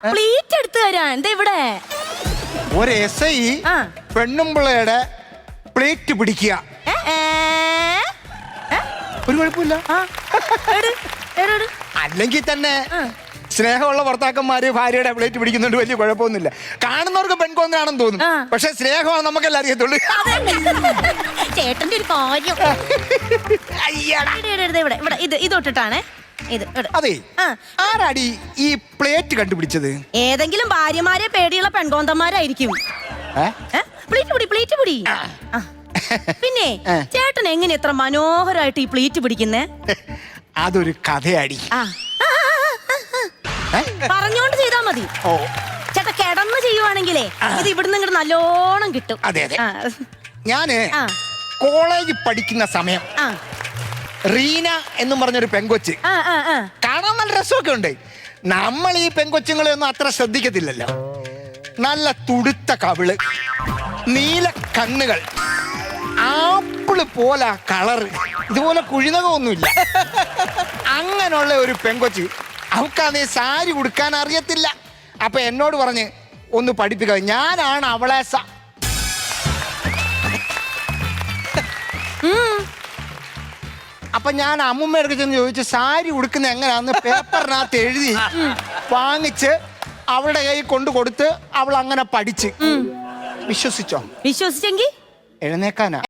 Plate എടുത്തു തരാൻ. എന്താ ഇവിടെ ഒരു SI പെണ്ണുമ്പിള്ളയുടെ പ്ലേറ്റ് പിടിക്കുക. ഒരു കുഴപ്പമില്ല. അല്ലെങ്കിൽ തന്നെ സ്നേഹമുള്ള ഭർത്താക്കന്മാര് ഭാര്യയുടെ പ്ലേറ്റ് പിടിക്കുന്നുണ്ട്, വലിയ കുഴപ്പമൊന്നുമില്ല. കാണുന്നവർക്ക് പെൺകൊന്നാണെന്ന് തോന്നും, പക്ഷെ സ്നേഹമാണ് നമുക്കെല്ലാം അറിയത്തുള്ളൂ. ചേട്ടന്റെ ഒരു കാര്യം. ഇതൊട്ടിട്ടാണ് അതെ. ആരാടി ഈ പ്ലേറ്റ് കണ്ടുപിടിച്ചത്? ഏതെങ്കിലും ഭാര്യമാരെ പേടിയുള്ള പെൺകോന്തന്മാരായിരിക്കും. പ്ലേറ്റ് പിടി. പിന്നെ ചേട്ടൻ എങ്ങനെ എത്ര മനോഹരമായിട്ട് ഈ പ്ലേറ്റ് പിടിക്കുന്നേ? അതൊരു കഥയാടി. പറഞ്ഞോണ്ട് ചെയ്താ മതി. ചേട്ടാ കിടന്ന് ചെയ്യുവാണെങ്കിലേ ഇത് ഇവിടുന്ന് ഇങ്ങോട്ട് നല്ലോണം കിട്ടും. അതെ അതെ. ഞാന് കോളേജിൽ പഠിക്കുന്ന സമയം റീന എന്നും പറഞ്ഞൊരു പെങ്കൊച്ച്, കാണാൻ നല്ല രസമൊക്കെ ഉണ്ട്. നമ്മൾ ഈ പെങ്കൊച്ചുങ്ങളെ ഒന്നും അത്ര ശ്രദ്ധിക്കത്തില്ലല്ലോ. നല്ല തുടുത്ത കവിള്, നീല കണ്ണുകൾ, ആപ്പിള് പോലെ കളറ്, ഇതുപോലെ കുഴിനകമൊന്നുമില്ല. അങ്ങനെയുള്ള ഒരു പെങ്കൊച്ച്, അവൾക്കാന്നേ സാരി ഉടുക്കാൻ അറിയത്തില്ല. അപ്പൊ എന്നോട് പറഞ്ഞ് ഒന്ന് പഠിപ്പിക്കുക. ഞാനാണ് അവളെ അപ്പൊ ഞാൻ അമ്മൂമ്മയുടെ ചെന്ന് ചോദിച്ചു സാരി ഉടുക്കുന്ന എങ്ങനെയാന്ന് പേപ്പറിനകത്ത് എഴുതി വാങ്ങിച്ച് അവളുടെ കൈ കൊണ്ട് കൊടുത്ത് അവൾ അങ്ങനെ പഠിച്ച്. വിശ്വസിച്ചോ? വിശ്വസിച്ചെങ്കിൽ എഴുന്നേക്കാനാ.